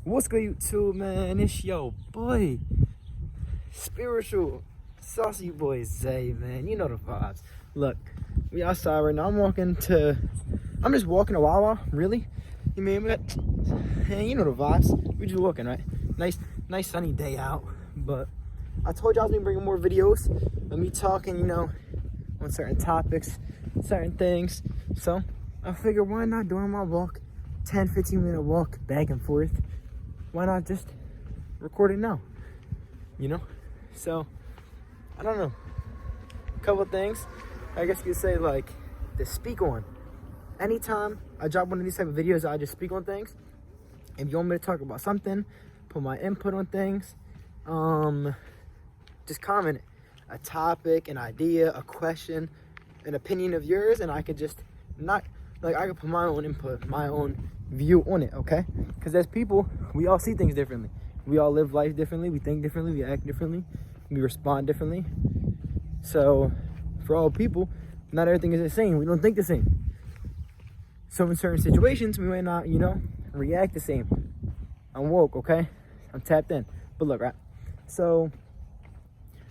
What's good, YouTube, man? It's your boy, Spiritual Saucy Boy Zay, man. You know the vibes. Look, we outside right now. I'm just walking to Wawa, really. You mean that? Hey, you know the vibes. We just walking, right? Nice sunny day out. But I told you I was gonna be bringing more videos of me talking, on certain topics, certain things. So I figured, why not during my walk, 10-15 minute walk back and forth, why not just record it now? So I don't know, a couple things I guess you could say, like, to speak on. Anytime I drop one of these type of videos, I just speak on things. If you want me to talk about something, put my input on things, just comment a topic, an idea, a question, an opinion of yours, and I could just I could put my own input, my own view on it, okay? Because as people, we all see things differently. We all live life differently. We think differently. We act differently. We respond differently. So for all people, not everything is the same. We don't think the same. So in certain situations, we might not, react the same. I'm woke, okay? I'm tapped in. But look, right? So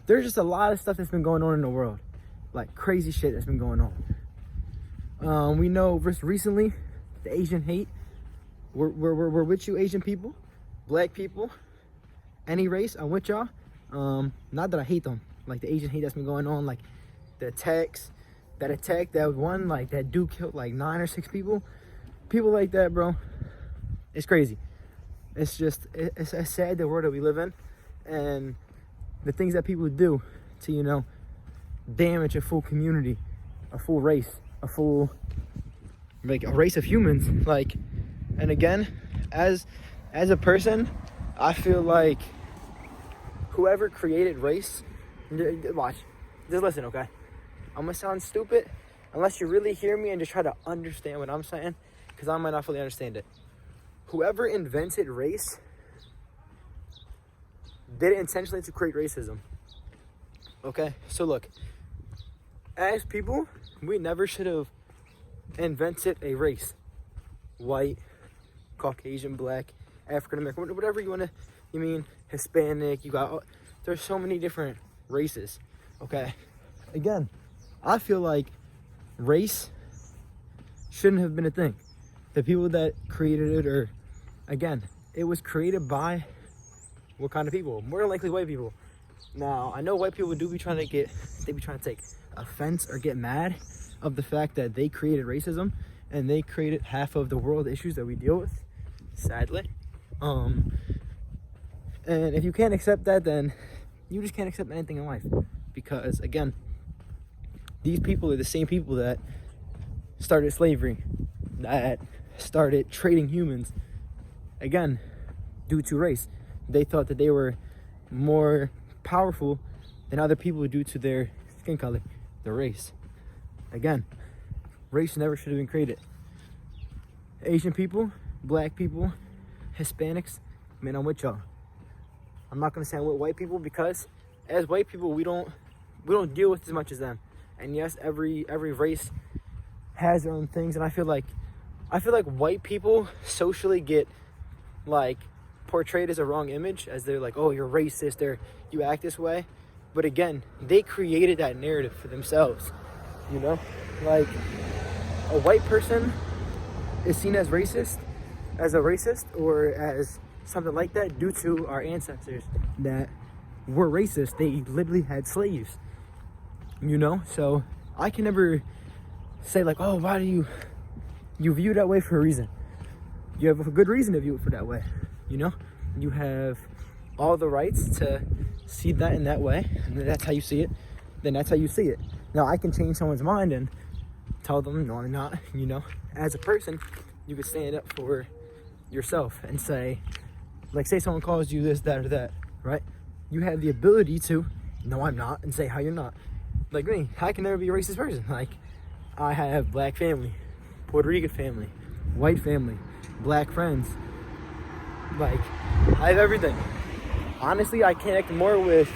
there's just a lot of stuff that's been going on in the world. Like crazy shit that's been going on. We know just recently, the Asian hate. We're with you, Asian people, black people, any race, I'm with y'all. Not that I hate them. Like the Asian hate that's been going on, like the attacks, that attack that one, like that dude killed like 9 or 6 people. People like that, bro. It's crazy. It's just, it's sad, the world that we live in, and the things that people do to, damage a full community, a full race, a race of humans. Like, and again, as a person, I feel like whoever created race, watch, just listen, okay? I'm gonna sound stupid unless you really hear me and just try to understand what I'm saying, because I might not fully understand it. Whoever invented race did it intentionally to create racism. Okay? So look, as people, we never should have invented a race. White, Caucasian, black, African American, whatever you want to, Hispanic, there's so many different races. Okay? Again, I feel like race shouldn't have been a thing. The people that created it, it was created by what kind of people? More than likely white people. Now, I know white people be trying to take offense or get mad of the fact that they created racism and they created half of the world issues that we deal with, sadly. And if you can't accept that, then you just can't accept anything in life. Because, again, these people are the same people that started slavery, that started trading humans, again, due to race. They thought that they were more powerful than other people due to their skin color, their race. Again, race never should have been created. Asian people, black people, Hispanics, man, I'm with y'all. I'm not gonna say I'm with white people, because as white people, we don't deal with as much as them. And yes, every race has their own things, and I feel like white people socially get portrayed as a wrong image, as they're like, oh, you're racist, or you act this way. But again, they created that narrative for themselves. Like, a white person is seen as a racist, or as something like that due to our ancestors that were racist. They literally had slaves. So I can never say like, oh, why do you view that way for a reason? You have a good reason to view it for that way. You have all the rights to see that in that way, and that's how you see it. Then that's how you see it. Now, I can change someone's mind and tell them, no, I'm not. As a person, you could stand up for yourself and say, like, say someone calls you this, that, or that, right? You have the ability to, no, I'm not, and say how you're not. Like me, I can never be a racist person. Like, I have black family, Puerto Rican family, white family, black friends. Like, I have everything. Honestly, I connect more with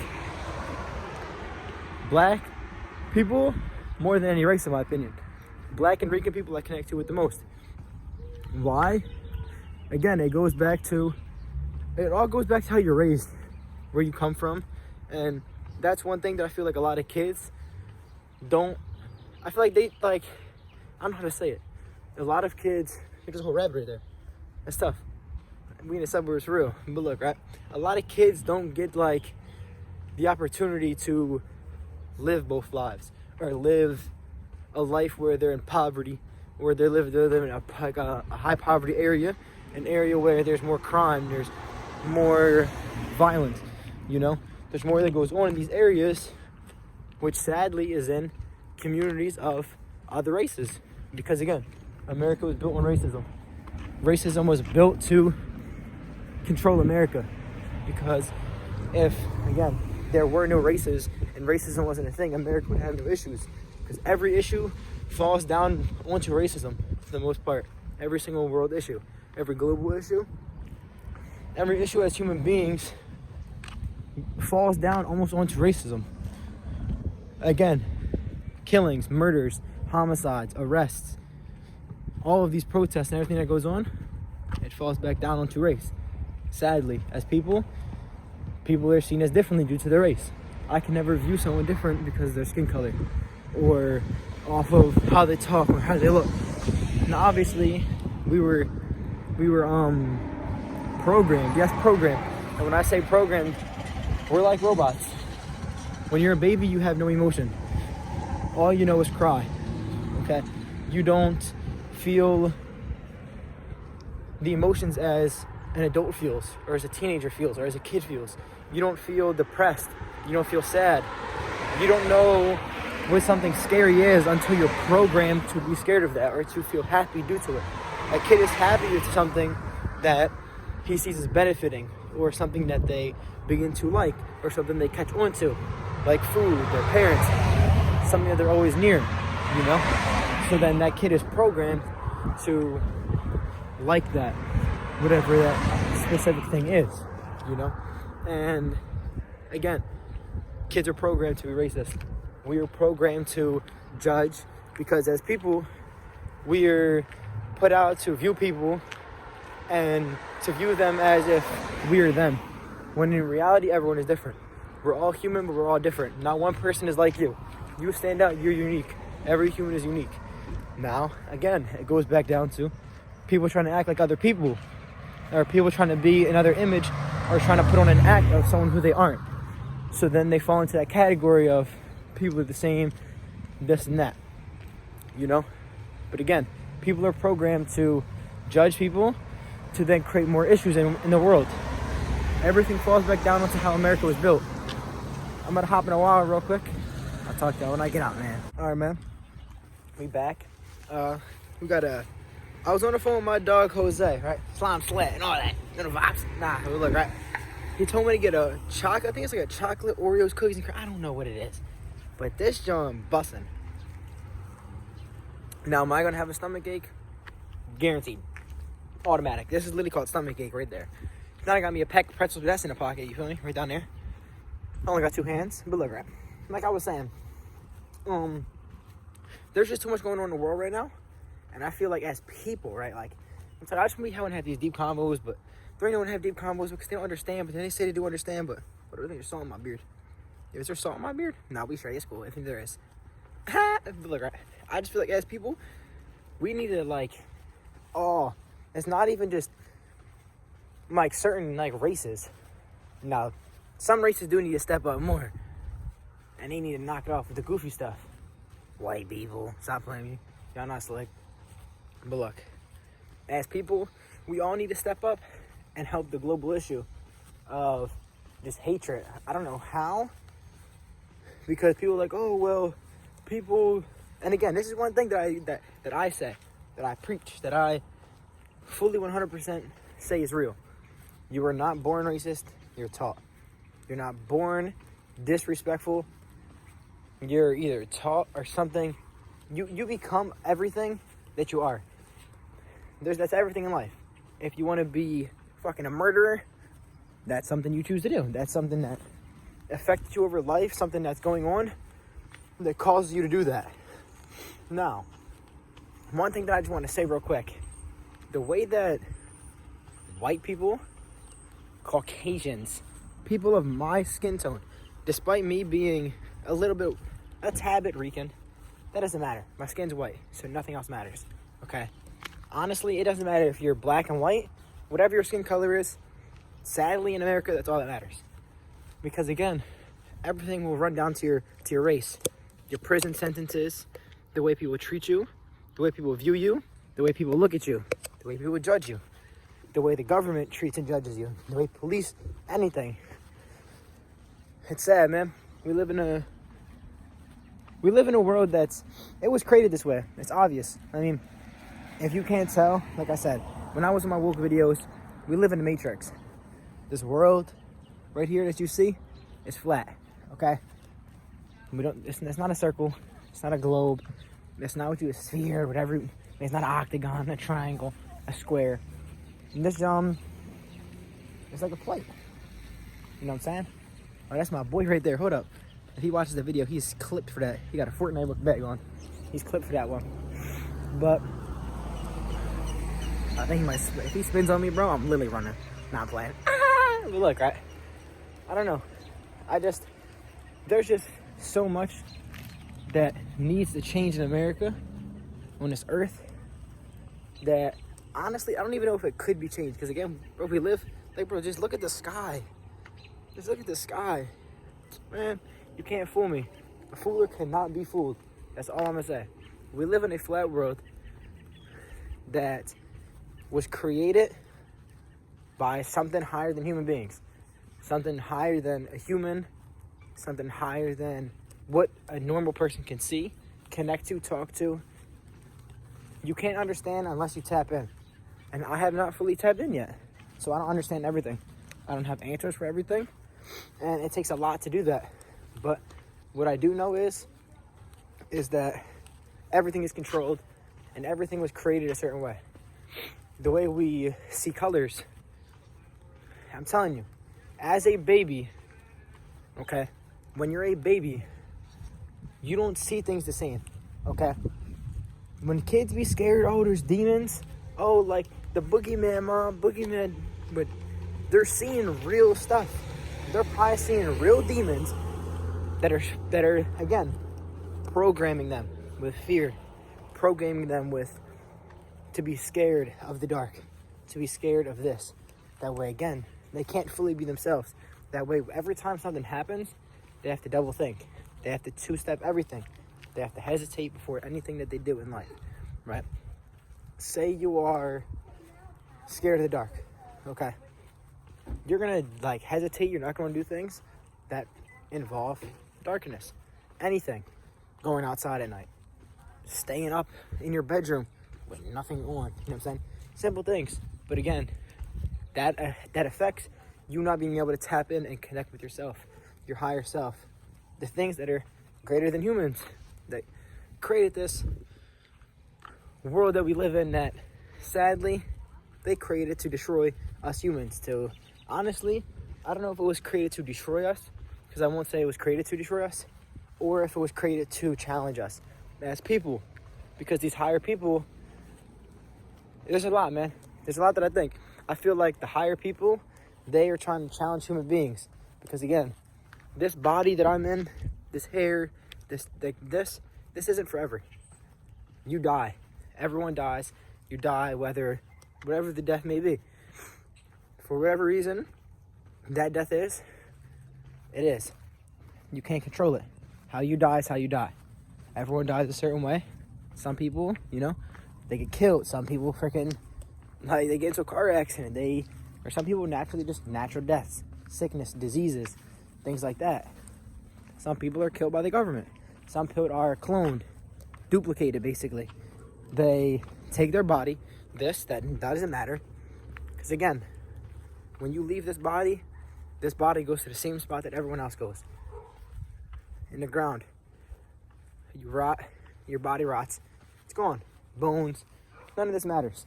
black people more than any race, in my opinion. Black and Rican people I connect to with the most. Why? Again, it goes back to it all goes back to how you're raised, where you come from. And that's one thing that I feel like a lot of kids don't, I feel like they, like, I don't know how to say it. A lot of kids, there's a whole rabbit right there. That's tough. We in the suburbs for real. But look, right? A lot of kids don't get, like, the opportunity to live both lives, or live a life where they're in poverty, where they're living in a high poverty area, an area where there's more crime, there's more violence, you know? There's more that goes on in these areas, which sadly is in communities of other races. Because again, America was built on racism. Racism was built to control America. Because if, again, there were no races and racism wasn't a thing, America would have no issues. Because every issue falls down onto racism for the most part. Every single world issue, every global issue, every issue as human beings falls down almost onto racism. Again, killings, murders, homicides, arrests, all of these protests and everything that goes on, it falls back down onto race. Sadly, as people are seen as differently due to their race. I can never view someone different because of their skin color or off of how they talk or how they look. Now obviously we were programmed. Yes, programmed. And when I say programmed, we're like robots. When you're a baby, you have no emotion. All you know is cry. Okay? You don't feel the emotions as an adult feels, or as a teenager feels, or as a kid feels. You don't feel depressed. You don't feel sad. You don't know what something scary is until you're programmed to be scared of that or to feel happy due to it. A kid is happy with something that he sees as benefiting, or something that they begin to like, or something they catch on to, like food, their parents, something that they're always near, you know? So then that kid is programmed to like that, whatever that specific thing is, you know? And again, kids are programmed to be racist. We are programmed to judge, because as people, we are put out to view people and to view them as if we are them, when in reality everyone is different. We're all human, but we're all different. Not one person is like you. You stand out, you're unique. Every human is unique. Now, again, it goes back down to people trying to act like other people, or people trying to be another image, or trying to put on an act of someone who they aren't. So then they fall into that category of people are the same, this and that, you know? But again, people are programmed to judge people, to then create more issues in the world. Everything falls back down onto how America was built. I'm gonna hop in a while real quick. I'll talk to y'all when I get out, man. All right, man. We back. I was on the phone with my dog, Jose, right? Slime sweat and all that. None of vibes. Nah, look, right? He told me to get a chocolate, I think it's like a chocolate Oreos cookies and cream. I don't know what it is. But this joint bussin'. Now, am I gonna have a stomach ache? Guaranteed. Automatic. This is literally called stomach ache right there. Now I got me a pack of pretzels, that's in the pocket, you feel me? Right down there. I only got 2 hands, but look, right? Like I was saying, there's just too much going on in the world right now. And I feel like as people, right? Like, I'm sorry, I just haven't had these deep combos, but there ain't no one have deep combos because they don't understand, but then they say they do understand, but what do they think? There's salt in my beard. Is there salt in my beard? Nah, we straight, it's cool. I think there is. But look, right? I just feel like as people, we need to like, it's not even just like certain like races. Now, some races do need to step up more, and they need to knock it off with the goofy stuff. White people, stop playing me. Y'all not slick. But look, as people, we all need to step up and help the global issue of this hatred. I don't know how, because people are like, oh well, people. And again, this is one thing that I say, that I preach, that I fully 100% say is real. You are not born racist, you're taught. You're not born disrespectful, you're either taught or something. You become everything that you are. That's everything in life. If you want to be fucking a murderer, that's something you choose to do. That's something that affects you over life, something that's going on that causes you to do that. Now, one thing that I just want to say real quick, the way that white people Caucasians, people of my skin tone, despite me being a tad bit Rican, that doesn't matter. My skin's white, so nothing else matters, okay? Honestly, it doesn't matter if you're black and white, whatever your skin color is, sadly in America, that's all that matters. Because again, everything will run down to your race. Your prison sentences, the way people treat you, the way people view you, the way people look at you, the way people judge you, the way the government treats and judges you, the way police, anything. It's sad, man. We live in a world it was created this way. It's obvious. I mean, if you can't tell, like I said, when I was in my woke videos, we live in the Matrix. This world right here that you see is flat, okay? It's not a circle. It's not a globe. It's not a sphere, whatever. It's not an octagon, a triangle, a square. And this, it's like a plate. You know what I'm saying? Oh, that's my boy right there. Hold up. If he watches the video, he's clipped for that. He got a Fortnite book bag on. He's clipped for that one. But I think if he spins on me, bro, I'm literally running. Not playing. But look, right? I don't know. There's just so much that needs to change in America, on this earth, that honestly, I don't even know if it could be changed. Because again, bro, just look at the sky. Just look at the sky. Man, you can't fool me. A fooler cannot be fooled. That's all I'm gonna say. We live in a flat world that was created by something higher than human beings. Something higher than a human. Something higher than what a normal person can see, connect to, talk to. You can't understand unless you tap in. And I have not fully tapped in yet. So I don't understand everything. I don't have answers for everything. And it takes a lot to do that. But what I do know is that everything is controlled and everything was created a certain way. The way we see colors, I'm telling you, as a baby, okay, when you're a baby, you don't see things the same, okay? When kids be scared, oh, there's demons, oh, like the boogeyman, but they're seeing real stuff. They're probably seeing real demons that are again, programming them with fear, programming them to be scared of the dark, to be scared of this. That way, again, they can't fully be themselves. That way, every time something happens, they have to double think. They have to two-step everything. They have to hesitate before anything that they do in life, right? Say you are scared of the dark, okay? You're gonna hesitate. You're not gonna do things that involve darkness. Anything. Going outside at night. Staying up in your bedroom with nothing on. You know what I'm saying? Simple things. But again, that affects you not being able to tap in and connect with yourself, your higher self. The things that are greater than humans that created this world that we live in, that sadly they created to destroy us humans. To honestly, I don't know if it was created to destroy us, because I won't say it was created to destroy us, or if it was created to challenge us as people. Because these higher people, there's a lot, man. There's a lot that I feel like the higher people, they are trying to challenge human beings. Because again, this body that I'm in, this hair, this isn't forever. You die. Everyone dies. You die, whatever the death may be. For whatever reason, that death is, it is. You can't control it. How you die is how you die. Everyone dies a certain way. Some people, they get killed. Some people freaking, they get into a car accident. Or some people naturally just natural deaths, sickness, diseases, things like that. Some people are killed by the government. Some people are cloned, duplicated, basically. They take their body, that doesn't matter. Because again, when you leave this body goes to the same spot that everyone else goes. In the ground. You rot, your body rots. It's gone. Bones, none of this matters.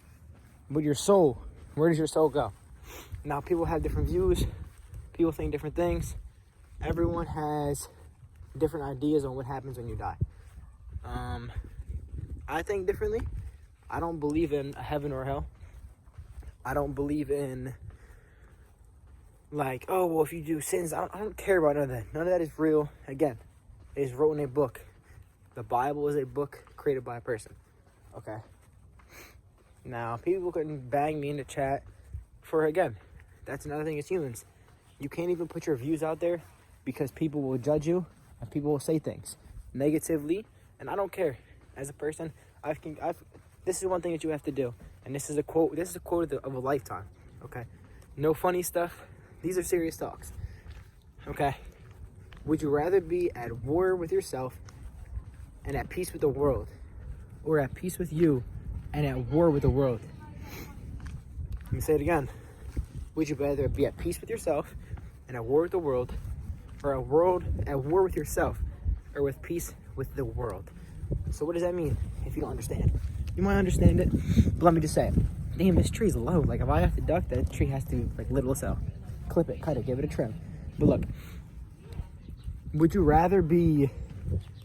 But your soul, where does your soul go? Now, people have different views. People think different things. Everyone has different ideas on what happens when you die. I think differently. I don't believe in a heaven or hell. I don't believe in like, oh, well, if you do sins, I don't care about none of that. None of that is real. Again, it is wrote in a book. The Bible is a book created by a person. Okay? Now, people can bang me in the chat for, again, that's another thing as humans. You can't even put your views out there because people will judge you and people will say things negatively. And I don't care. As a person, this is one thing that you have to do. And this is a quote. This is a quote of a lifetime. Okay? No funny stuff. These are serious talks. Okay? Would you rather be at war with yourself and at peace with the world, or at peace with you and at war with the world? Let me say it again. Would you rather be at peace with yourself and at war with the world, or at war with yourself or with peace with the world? So what does that mean if you don't understand? You might understand it, but let me just say it. Damn, this tree's low. Like, if I have to duck, that tree has to, like, little so. Clip it, cut it, give it a trim. But look, would you rather be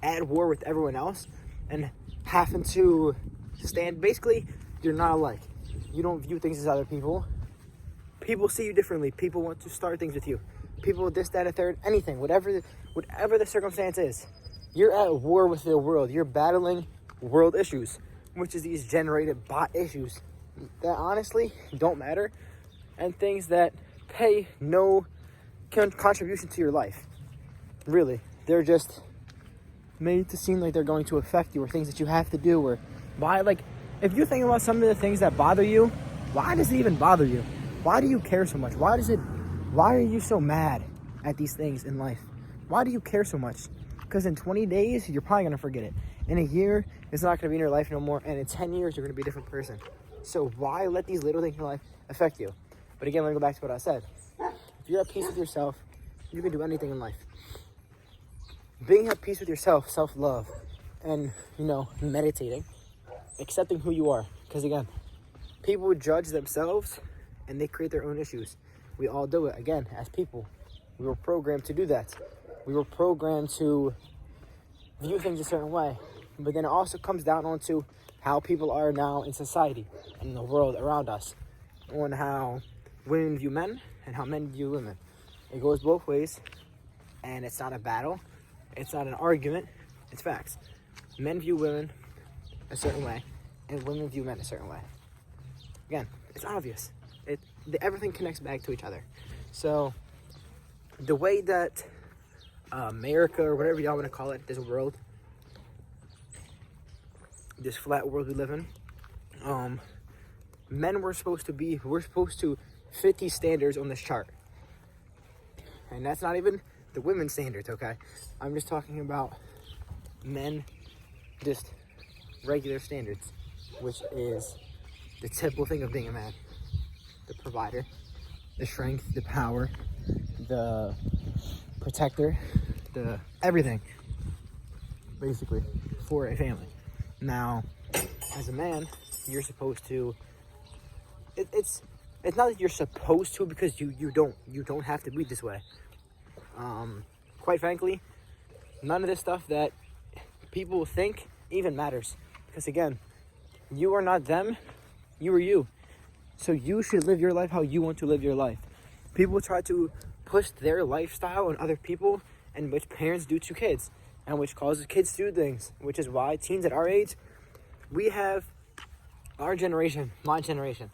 at war with everyone else and having to stand, basically, you're not alike. You don't view things as other people. People see you differently. People want to start things with you. People this, that, and third, anything, whatever the circumstance is. You're at war with the world. You're battling world issues, which is these generated bot issues that honestly don't matter, and things that pay no contribution to your life. Really, they're just made to seem like they're going to affect you, or things that you have to do, or why. Like, if you think about some of the things that bother you, why does it even bother you? Why do you care so much? Why are you so mad at these things in life? Why do you care so much? Because in 20 days, you're probably going to forget it. In a year, it's not going to be in your life no more. And in 10 years, you're going to be a different person. So why let these little things in your life affect you? But again, let me go back to what I said. If you're at peace with yourself, you can do anything in life. Being at peace with yourself, self-love, and, meditating, accepting who you are. Because again, people would judge themselves and they create their own issues. We all do it, again, as people. We were programmed to do that. We were programmed to view things a certain way. But then it also comes down onto how people are now in society and in the world around us. On how women view men and how men view women. It goes both ways. And it's not a battle. It's not an argument. It's facts. Men view women a certain way, and women view men a certain way. Again, it's obvious. Everything connects back to each other. So the way that America, or whatever y'all want to call it, this world, this flat world we live in, we're supposed to fit these standards on this chart. And that's not even the women's standards, okay? I'm just talking about men, just regular standards, which is the typical thing of being a man. The provider, the strength, the power, the protector, the everything, basically, for a family. Now, as a man, you're supposed to, it's not that you're supposed to, because you don't have to be this way. Quite frankly, none of this stuff that people think even matters. Because again, you are not them, you are you. So you should live your life how you want to live your life. People try to push their lifestyle on other people, and which parents do to kids, and which causes kids to do things, which is why teens at our age, our generation, my generation,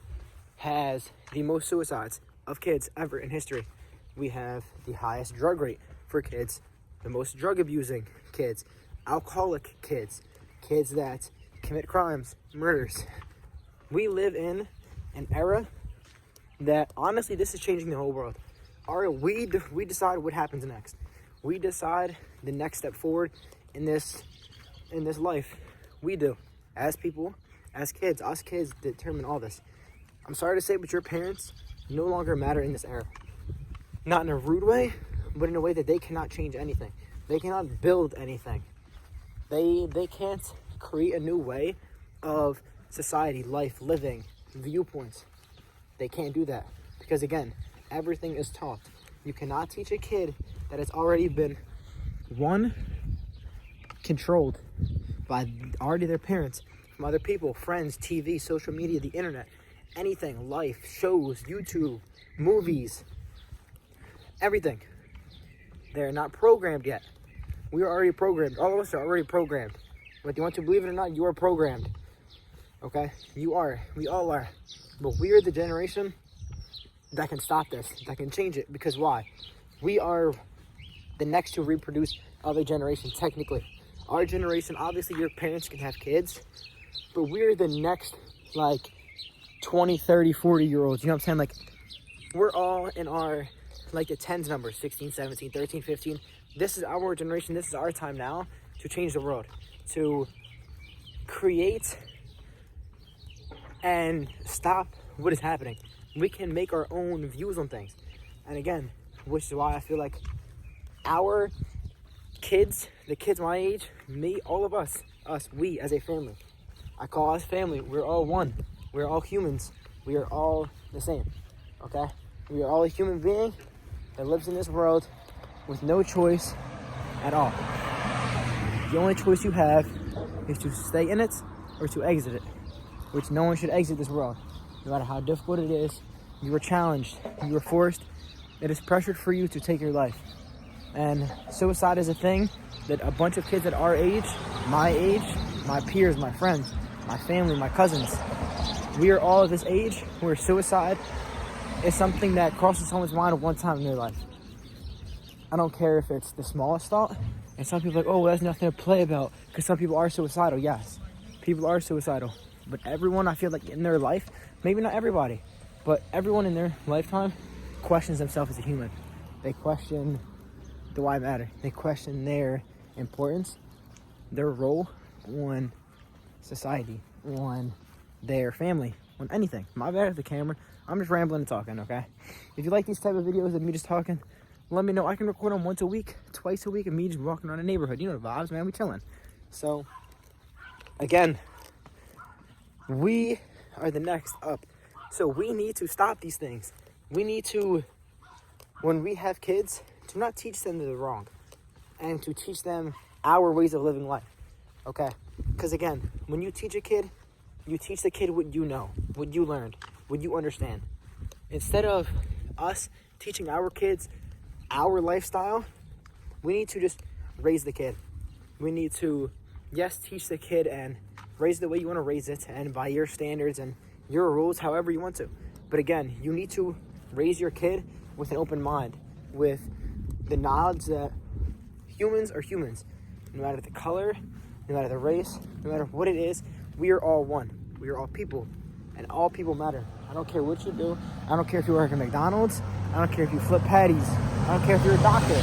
has the most suicides of kids ever in history. We have the highest drug rate for kids, the most drug abusing kids, alcoholic kids, kids that commit crimes, murders. We live in an era that, honestly, this is changing the whole world. We decide what happens next. We decide the next step forward in this life. We do. As people, as kids, us kids determine all this. I'm sorry to say, but your parents no longer matter in this era. Not in a rude way, but in a way that they cannot change anything. They cannot build anything. They can't create a new way of society, life, living, viewpoints. They can't do that. Because again, everything is taught. You cannot teach a kid that has already been, one, controlled by already their parents, from other people, friends, TV, social media, the internet, anything, life, shows, YouTube, movies, everything. They're not programmed yet. We are already programmed. All of us are already programmed. Whether you want to believe it or not, you are programmed. Okay? You are. We all are. But we are the generation that can stop this, that can change it. Because why? We are the next to reproduce other generations, technically. Our generation, obviously your parents can have kids, but we're the next, like, 20, 30, 40-year-olds. You know what I'm saying? Like, we're all in our, like, the tens numbers, 16, 17, 13, 15. This is our generation. This is our time now to change the world, to create and stop what is happening. We can make our own views on things. And again, which is why I feel like our kids, the kids my age, me, all of us, we as a family. I call us family. We're all one. We're all humans. We are all the same. Okay? We are all a human being that lives in this world with no choice at all. The only choice you have is to stay in it or to exit it, which no one should exit this world. No matter how difficult it is, you are challenged, you are forced, it is pressured for you to take your life. And suicide is a thing that a bunch of kids at our age, my peers, my friends, my family, my cousins, we are all at this age where suicide is something that crosses someone's mind at one time in their life. I don't care if it's the smallest thought, and some people are like, oh, well, that's nothing to play about, because some people are suicidal. Yes, people are suicidal, but everyone, I feel like in their life, maybe not everybody, but everyone in their lifetime questions themselves as a human. They question the why matter. They question their importance, their role on society, on their family, on anything. My bad at the camera. I'm just rambling and talking, okay? If you like these type of videos of me just talking, let me know. I can record them once a week, twice a week, and me just walking around the neighborhood. You know the vibes, man. We chilling. So, again, we are the next up. So we need to stop these things. We need to, when we have kids, to not teach them the wrong, and to teach them our ways of living life, okay? Because again, when you teach a kid, you teach the kid what you know, what you learned, what you understand. Instead of us teaching our kids our lifestyle, we need to just raise the kid. We need to, yes, teach the kid and raise the way you want to raise it, and by your standards and your rules, however you want to. But again, you need to raise your kid with an open mind, with the knowledge that humans are humans. No matter the color, no matter the race, no matter what it is, we are all one. We are all people, and all people matter. I don't care what you do. I don't care if you work at McDonald's. I don't care if you flip patties. I don't care if you're a doctor.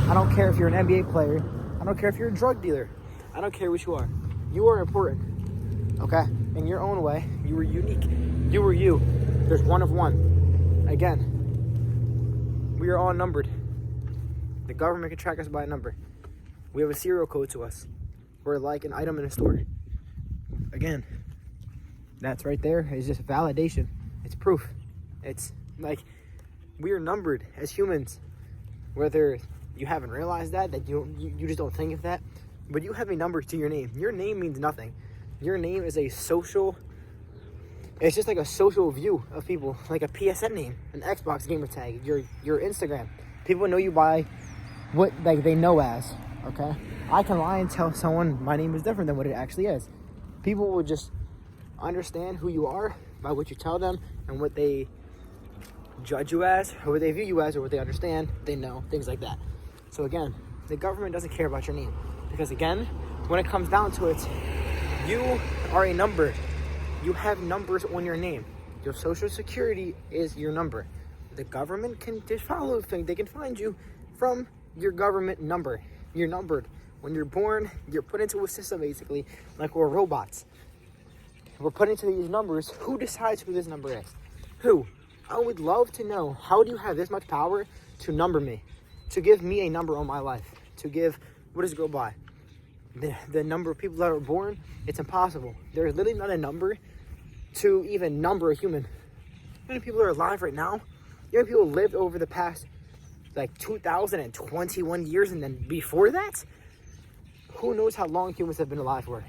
I don't care if you're an NBA player. I don't care if you're a drug dealer. I don't care what you are. You are important, okay? In your own way, you are unique. You are you. There's one of one. Again, we are all numbered. The government can track us by a number. We have a serial code to us. We're like an item in a store. Again, that's right there is just validation. It's proof. It's like we are numbered as humans. Whether you haven't realized that you just don't think of that, but you have a number to your name. Your name means nothing. Your name is a social, it's just like a social view of people, like a PSN name, an Xbox gamer tag, your Instagram. People know you by what like they know as, okay? I can lie and tell someone my name is different than what it actually is. People will just understand who you are by what you tell them and what they judge you as, or what they view you as, or what they understand, they know, things like that. So again, the government doesn't care about your name, because again, when it comes down to it, you are a number. You have numbers on your name. Your social security is your number. The government can just follow things. They can find you from your government number. You're numbered. When you're born, you're put into a system basically, like we're robots. We're put into these numbers. Who decides who this number is? Who? I would love to know, how do you have this much power to number me? To give me a number on my life? To give, what does it go by? The number of people that are born? It's impossible. There's literally not a number to even number a human. How many people are alive right now? You know, people lived over the past like 2021 years, and then before that, who knows how long humans have been alive for?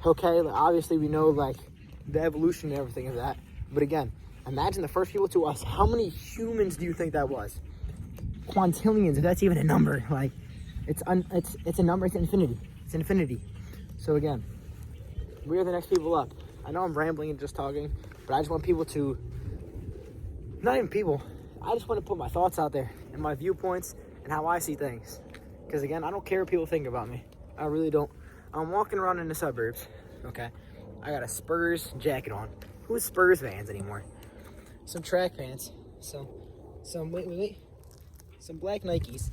Okay, like obviously we know like the evolution and everything of that, but again, imagine the first people to us. How many humans do you think that was? quintillions, if that's even a number. Like, it's a number. It's infinity. It's infinity. So again, we are the next people up. I know I'm rambling and just talking, but I just want people to, not even people, I just want to put my thoughts out there and my viewpoints and how I see things. Because again, I don't care what people think about me. I really don't. I'm walking around in the suburbs, okay? I got a Spurs jacket on. Who's Spurs fans anymore? Some track pants. Some black Nikes.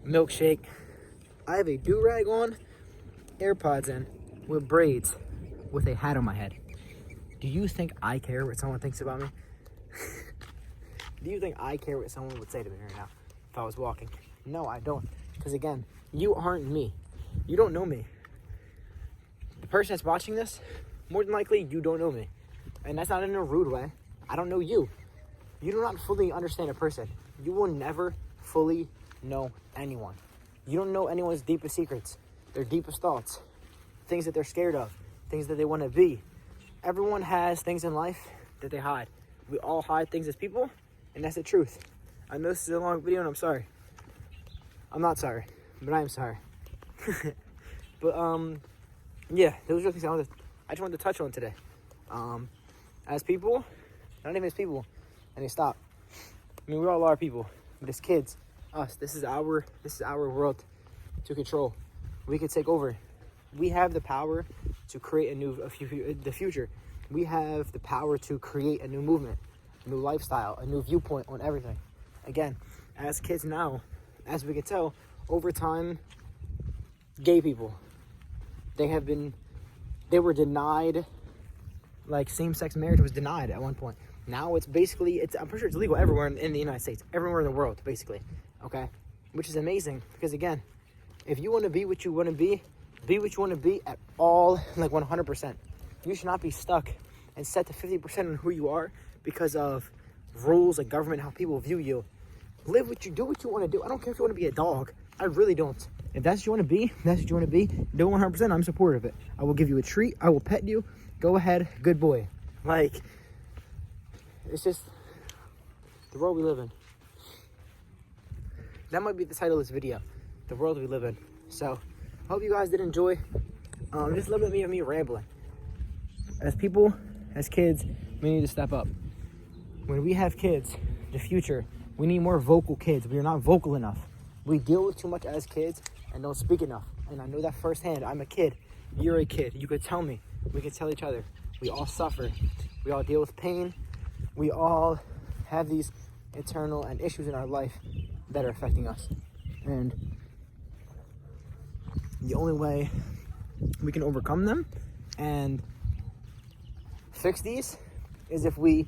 Milkshake. I have a do-rag on, AirPods in, with braids, with a hat on my head. Do you think I care what someone thinks about me? Do you think I care what someone would say to me right now if I was walking? No, I don't. Because again, you aren't me. You don't know me. The person that's watching this, more than likely, you don't know me. And that's not in a rude way. I don't know you. You do not fully understand a person. You will never fully know anyone. You don't know anyone's deepest secrets, their deepest thoughts, things that they're scared of, things that they want to be. Everyone has things in life that they hide. We all hide things as people, and that's the truth. I know this is a long video, and I'm sorry. I'm not sorry, but I am sorry. But yeah, those are the things I just wanted to touch on today. As people, not even as people. I mean, stop. I mean, we all are people, but as kids, us. This is our world to control. We can take over. We have the power to create the future. We have the power to create a new movement, a new lifestyle, a new viewpoint on everything. Again, as kids now, as we can tell, over time, gay people, they were denied, like same-sex marriage was denied at one point. Now it's basically, I'm pretty sure it's legal everywhere in the United States, everywhere in the world, basically, okay? Which is amazing, because again, if you want to be what you want to be what you want to be at all, like 100%. You should not be stuck and set to 50% on who you are because of rules, like government, how people view you. Do what you want to do. I don't care if you want to be a dog. I really don't. If that's what you want to be, that's what you want to be. Do 100%. I'm supportive of it. I will give you a treat. I will pet you. Go ahead. Good boy. Like, it's just the world we live in. That might be the title of this video. The world we live in. So, hope you guys did enjoy. Just a little bit of me rambling. As people, as kids, we need to step up. When we have kids, the future, we need more vocal kids. We are not vocal enough. We deal with too much as kids and don't speak enough. And I know that firsthand. I'm a kid. You're a kid. You could tell me. We could tell each other. We all suffer. We all deal with pain. We all have these internal and issues in our life that are affecting us. And the only way we can overcome them and fix these is if we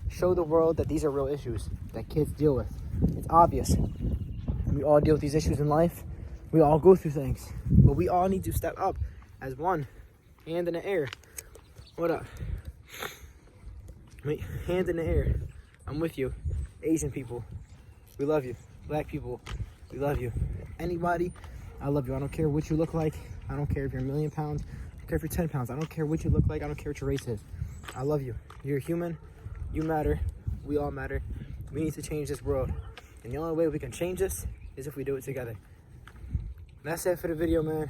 show the world that these are real issues that kids deal with. It's obvious. We all deal with these issues in life. We all go through things. But we all need to step up as one. Hand in the air. What up? Wait, hand in the air. I'm with you. Asian people, we love you. Black people, we love you. Anybody, I love you. I don't care what you look like. I don't care if you're 1,000,000 pounds. I don't care if you're 10 pounds. I don't care what you look like. I don't care what your race is. I love you. You're human. You matter. We all matter. We need to change this world. And the only way we can change this is if we do it together. That's it for the video, man.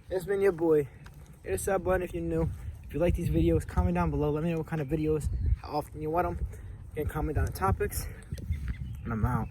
It's been your boy. Hit the sub button if you're new. If you like these videos, comment down below. Let me know what kind of videos, how often you want them. You can comment down the topics. And I'm out.